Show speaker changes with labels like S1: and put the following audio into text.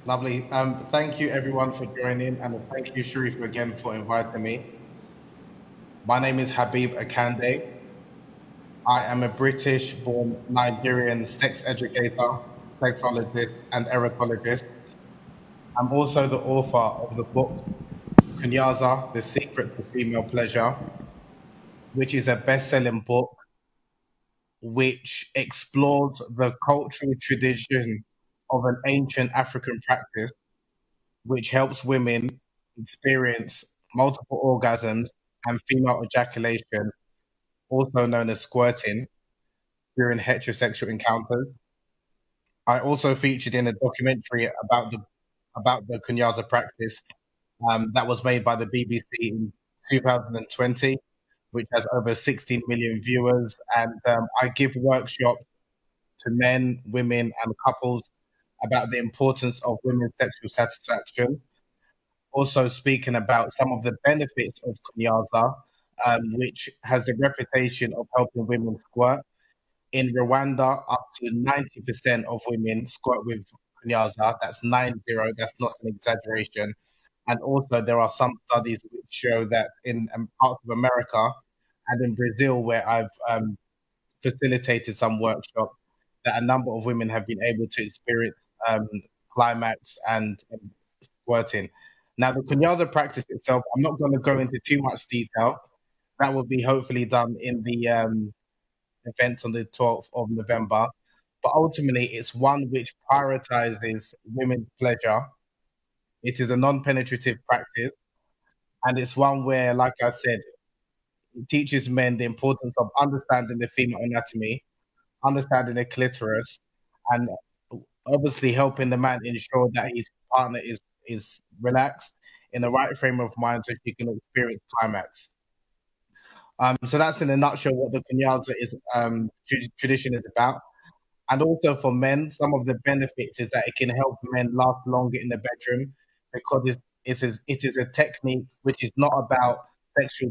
S1: Lovely. Thank you everyone for joining, and thank you, Sharif, again for inviting me. My name is Habeeb Akande. I am a British-born Nigerian sex educator, sexologist, and erocologist. I'm also the author of the book Kunyaza: The Secret to Female Pleasure, which is a best-selling book which explores the cultural tradition of an ancient African practice which helps women experience multiple orgasms and female ejaculation, also known as squirting, during heterosexual encounters. I also featured in a documentary about the Kunyaza practice that was made by the BBC in 2020, which has over 16 million viewers. And I give workshops to men, women, and couples about the importance of women's sexual satisfaction, also speaking about some of the benefits of kunyaza, which has a reputation of helping women squirt. In Rwanda, up to 90% of women squirt with kunyaza. That's 90. That's not an exaggeration. And also, there are some studies which show that in parts of America and in Brazil, where I've facilitated some workshops, that a number of women have been able to experience climax and squirting. Now, the kunyaza practice itself, I'm not going to go into too much detail. That will be hopefully done in the event on the 12th of November. But ultimately, it's one which prioritizes women's pleasure. It is a non penetrative practice. And it's one where, like I said, it teaches men the importance of understanding the female anatomy, understanding the clitoris, and obviously helping the man ensure that his partner is relaxed in the right frame of mind so she can experience climax. So that's in a nutshell what the kunyaza is tradition is about. And also for men, some of the benefits is that it can help men last longer in the bedroom because it is a technique which is not about sexual